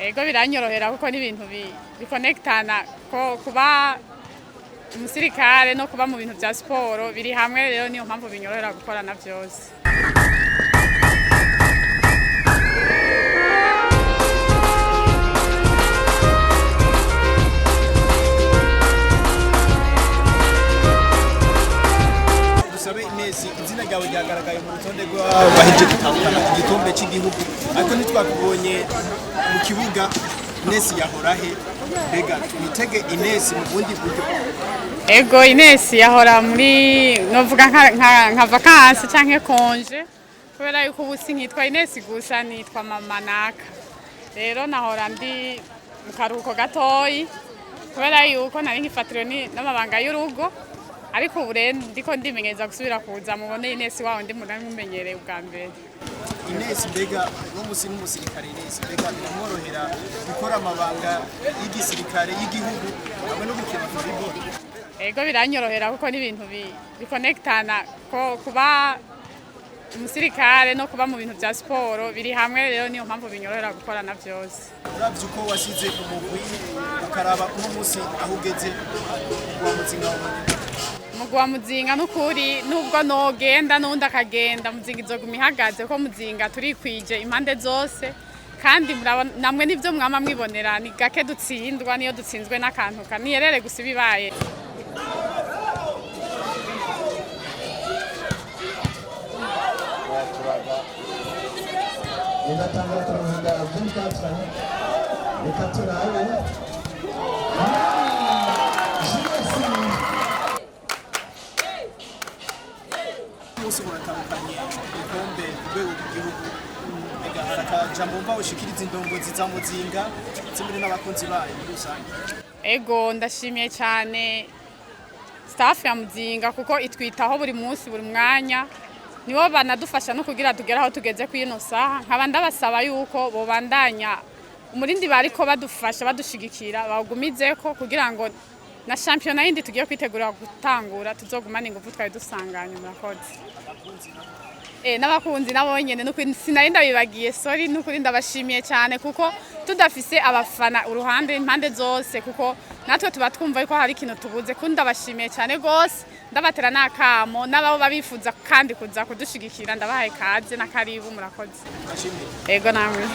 Ego biramworohera kuko ni ibintu bikonektana ko kuba umusirikare no kuba mu bintu bya siporo biri hamwe, rero niyo mpamvu binyorohera gukorana byose. Dusabe Inès, izina ryawe ryagaragaye mu rutonde rw'abaheje gutahukana igikombe cy'igihugu, ariko ntitwakubonye mu kibuga. Inès yahora he? Mbega twitege Inès mu bundi buryo? Ego Inès yahora muri novuga nka vacances canke konje, kubera yuko ubu sinkitwa Inès gusa nitwa mama naka. Rero nahora ndi mu karuhuko gatoyi kubera yuko nari nkifatiriwe n'amabanga y'urugo, ariko ubu rero ndiko ndimenyereza gusubira kuza mubone Inès wawe ndi mumenyereye ubwa mbere. Inès mbega n'umusirikare Inès mbega biramworohera gukora amabanga y'igisirikare y'igihugu hamwe no gukina volleyball? Ego biranyorohera kuko ni ibintu bikonektana ko kuba umusirikare no kuba mu bintu bya siporo biri hamwe, rero niyo mpamvu binyorohera gukorana byose. Uravye uko wasize umugwi ukaraba uno musi aho ugeze wa Muzinga Umugwi wa Muzinga n'ukuri nubwo nogenda n'undi akagenda, Muzinga izoguma ihagaze ko Muzinga turikwije impande zose, kandi namwe nivyo mwama mwibonera, ni gake dutsindwa, niyo dutsinzwe n'akantu kaniyerere gusa ibibaye. Umunsi muratandukanye igikombe rwego ry'igihugu, mbega harakajambo mva ushikiriza indongozi za Muzinga zimwe n'abakunzi bayo muri rusange? Ego ndashimiye cyane staff ya Muzinga kuko itwitaho buri munsi buri mwanya, nibo banadufasha no kugira tugera aho tugeze ku ino saha. Nkaba ndabasaba yuko bobandanya umurindi bariko badufasha badushigikira bawugumizeko kugira ngo na championa yindi tugiye kwitegura gutangura tuzogumana ingufu twari dusanganye. Murakoze. N'abakunzi nabo nyene n'ukuri sinari ndabibagiye, sorry, n'ukuri ndabashimiye cyane kuko tudafise abafana uruhande impande zose, kuko natwe tuba twumva yuko hari ikintu tubuze. Kundi ndabashimiye cyane gose, ndabatera n'akamo n'ababo babifuza kandi kuza kudushigikira, ndabahaye kaze na karibu. Murakoze. Ego namwe.